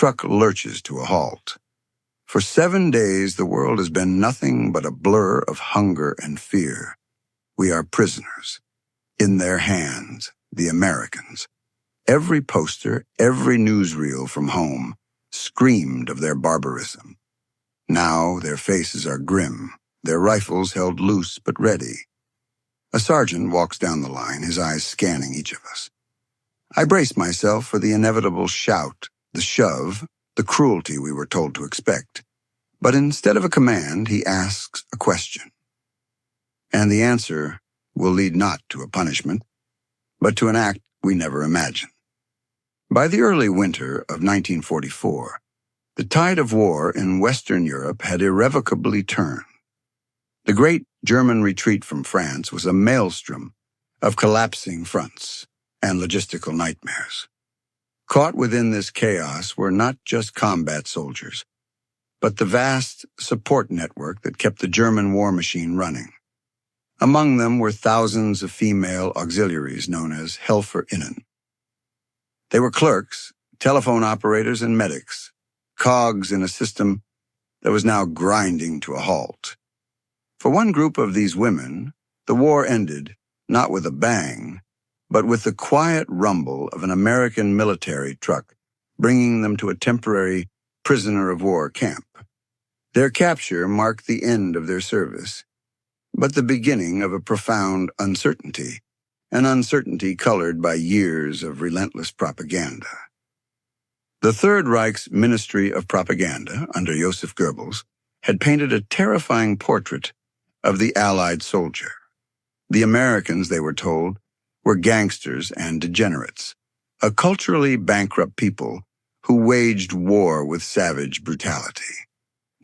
truck lurches to a halt. For 7 days, the world has been nothing but a blur of hunger and fear. We are prisoners. In their hands, the Americans. Every poster, every newsreel from home screamed of their barbarism. Now their faces are grim, their rifles held loose but ready. A sergeant walks down the line, his eyes scanning each of us. I brace myself for the inevitable shout, the shove, the cruelty we were told to expect. But instead of a command, he asks a question. And the answer will lead not to a punishment, but to an act we never imagined. By the early winter of 1944, the tide of war in Western Europe had irrevocably turned. The great German retreat from France was a maelstrom of collapsing fronts and logistical nightmares. Caught within this chaos were not just combat soldiers, but the vast support network that kept the German war machine running. Among them were thousands of female auxiliaries known as Helferinnen. They were clerks, telephone operators, and medics, cogs in a system that was now grinding to a halt. For one group of these women, the war ended not with a bang, but with the quiet rumble of an American military truck bringing them to a temporary prisoner of war camp. Their capture marked the end of their service, but the beginning of a profound uncertainty, an uncertainty colored by years of relentless propaganda. The Third Reich's Ministry of Propaganda, under Joseph Goebbels, had painted a terrifying portrait of the Allied soldier. The Americans, they were told, were gangsters and degenerates, a culturally bankrupt people who waged war with savage brutality.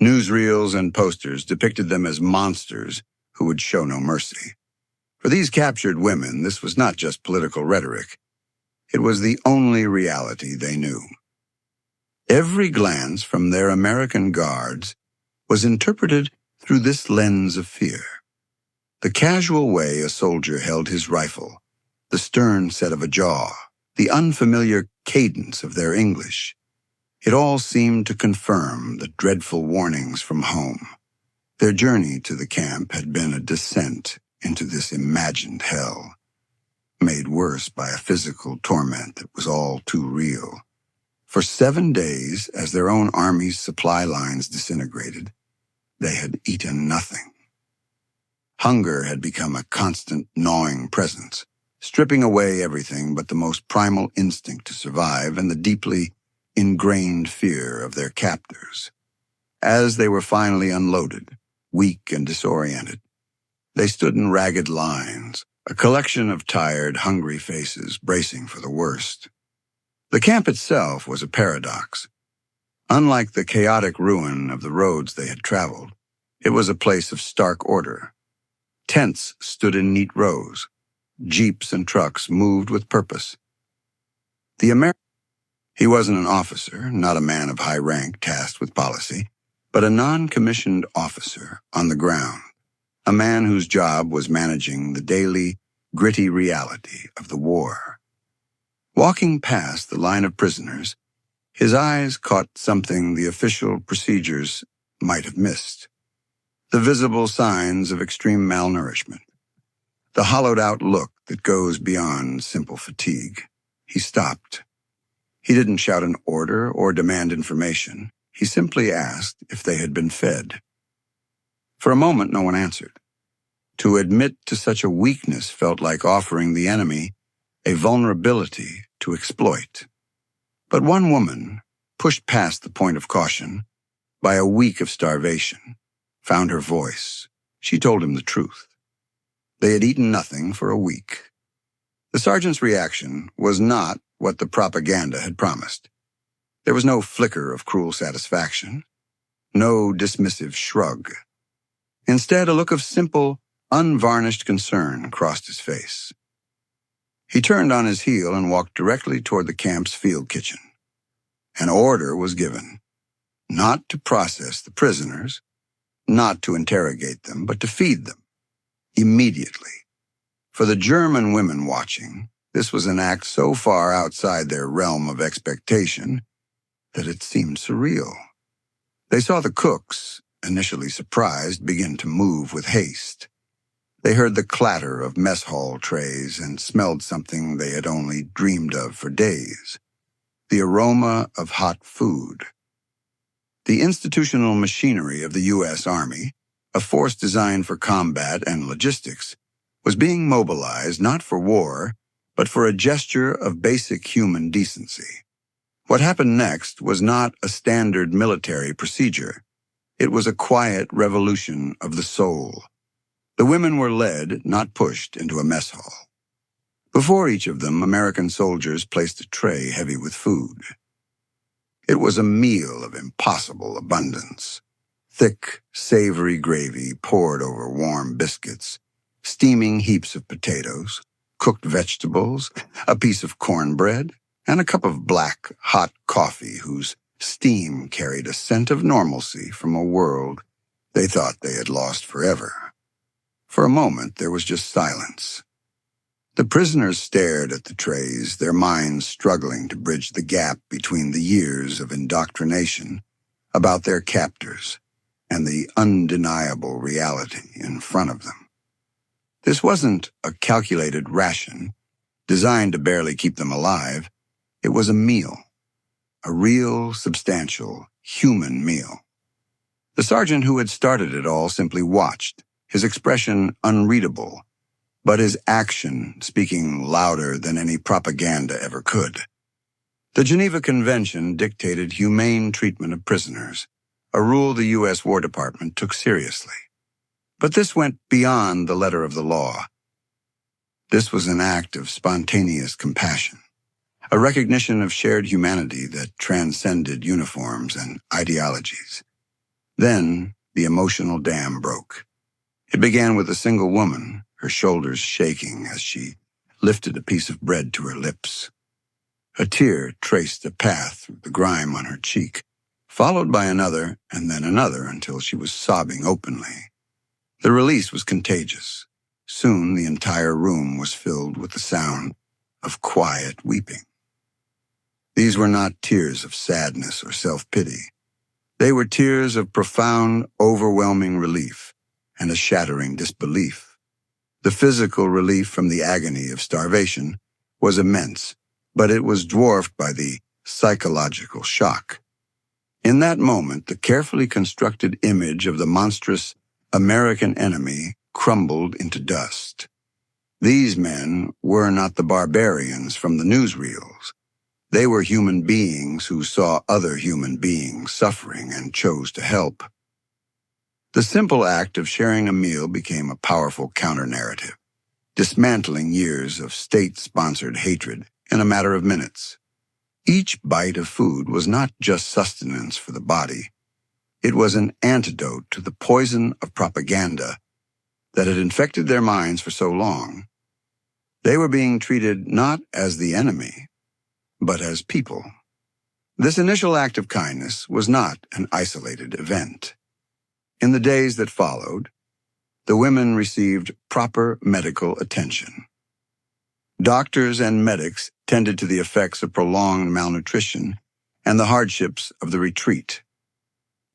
Newsreels and posters depicted them as monsters who would show no mercy. For these captured women, this was not just political rhetoric. It was the only reality they knew. Every glance from their American guards was interpreted through this lens of fear. The casual way a soldier held his rifle, the stern set of a jaw, the unfamiliar cadence of their English, it all seemed to confirm the dreadful warnings from home. Their journey to the camp had been a descent into this imagined hell, made worse by a physical torment that was all too real. For 7 days, as their own army's supply lines disintegrated, they had eaten nothing. Hunger had become a constant gnawing presence, stripping away everything but the most primal instinct to survive and the deeply ingrained fear of their captors. As they were finally unloaded, weak and disoriented, they stood in ragged lines, a collection of tired, hungry faces bracing for the worst. The camp itself was a paradox. Unlike the chaotic ruin of the roads they had traveled, it was a place of stark order. Tents stood in neat rows. Jeeps and trucks moved with purpose. He wasn't an officer, not a man of high rank tasked with policy, but a non-commissioned officer on the ground, a man whose job was managing the daily, gritty reality of the war. Walking past the line of prisoners, his eyes caught something the official procedures might have missed. The visible signs of extreme malnourishment. The hollowed-out look that goes beyond simple fatigue. He stopped. He didn't shout an order or demand information. He simply asked if they had been fed. For a moment, no one answered. To admit to such a weakness felt like offering the enemy a vulnerability to exploit. But one woman, pushed past the point of caution by a week of starvation, found her voice. She told him the truth. They had eaten nothing for a week. The sergeant's reaction was not what the propaganda had promised. There was no flicker of cruel satisfaction, no dismissive shrug. Instead, a look of simple, unvarnished concern crossed his face. He turned on his heel and walked directly toward the camp's field kitchen. An order was given, not to process the prisoners, not to interrogate them, but to feed them, immediately. For the German women watching, this was an act so far outside their realm of expectation, that it seemed surreal. They saw the cooks, initially surprised, begin to move with haste. They heard the clatter of mess hall trays and smelled something they had only dreamed of for days: the aroma of hot food. The institutional machinery of the U.S. Army, a force designed for combat and logistics, was being mobilized not for war, but for a gesture of basic human decency. What happened next was not a standard military procedure. It was a quiet revolution of the soul. The women were led, not pushed, into a mess hall. Before each of them, American soldiers placed a tray heavy with food. It was a meal of impossible abundance. Thick, savory gravy poured over warm biscuits, steaming heaps of potatoes, cooked vegetables, a piece of cornbread, and a cup of black, hot coffee whose steam carried a scent of normalcy from a world they thought they had lost forever. For a moment, there was just silence. The prisoners stared at the trays, their minds struggling to bridge the gap between the years of indoctrination about their captors and the undeniable reality in front of them. This wasn't a calculated ration designed to barely keep them alive. It was a meal, a real, substantial, human meal. The sergeant who had started it all simply watched, his expression unreadable, but his action speaking louder than any propaganda ever could. The Geneva Convention dictated humane treatment of prisoners, a rule the U.S. War Department took seriously. But this went beyond the letter of the law. This was an act of spontaneous compassion, a recognition of shared humanity that transcended uniforms and ideologies. Then the emotional dam broke. It began with a single woman, her shoulders shaking as she lifted a piece of bread to her lips. A tear traced a path through the grime on her cheek, followed by another and then another until she was sobbing openly. The release was contagious. Soon the entire room was filled with the sound of quiet weeping. These were not tears of sadness or self-pity. They were tears of profound, overwhelming relief and a shattering disbelief. The physical relief from the agony of starvation was immense, but it was dwarfed by the psychological shock. In that moment, the carefully constructed image of the monstrous American enemy crumbled into dust. These men were not the barbarians from the newsreels. They were human beings who saw other human beings suffering and chose to help. The simple act of sharing a meal became a powerful counter-narrative, dismantling years of state-sponsored hatred in a matter of minutes. Each bite of food was not just sustenance for the body. It was an antidote to the poison of propaganda that had infected their minds for so long. They were being treated not as the enemy, but as people. This initial act of kindness was not an isolated event. In the days that followed, the women received proper medical attention. Doctors and medics tended to the effects of prolonged malnutrition and the hardships of the retreat.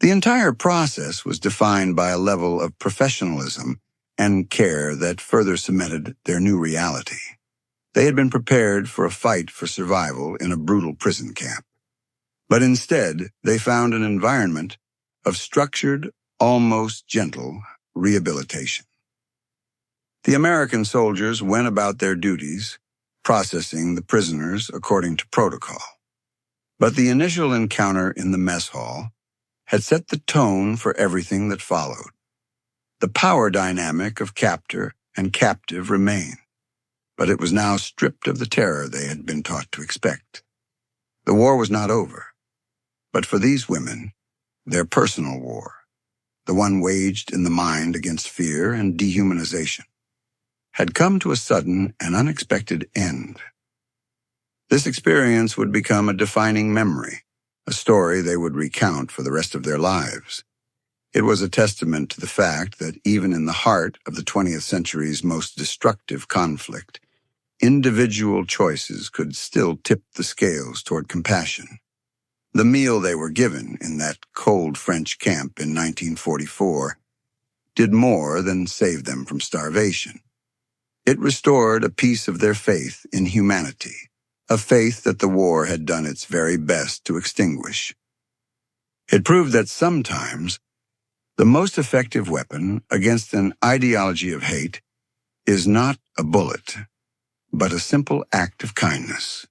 The entire process was defined by a level of professionalism and care that further cemented their new reality. They had been prepared for a fight for survival in a brutal prison camp. But instead, they found an environment of structured, almost gentle rehabilitation. The American soldiers went about their duties, processing the prisoners according to protocol. But the initial encounter in the mess hall had set the tone for everything that followed. The power dynamic of captor and captive remained, but it was now stripped of the terror they had been taught to expect. The war was not over, but for these women, their personal war, the one waged in the mind against fear and dehumanization, had come to a sudden and unexpected end. This experience would become a defining memory, a story they would recount for the rest of their lives. It was a testament to the fact that even in the heart of the 20th century's most destructive conflict, individual choices could still tip the scales toward compassion. The meal they were given in that cold French camp in 1944 did more than save them from starvation. It restored a piece of their faith in humanity, a faith that the war had done its very best to extinguish. It proved that sometimes the most effective weapon against an ideology of hate is not a bullet, but a simple act of kindness.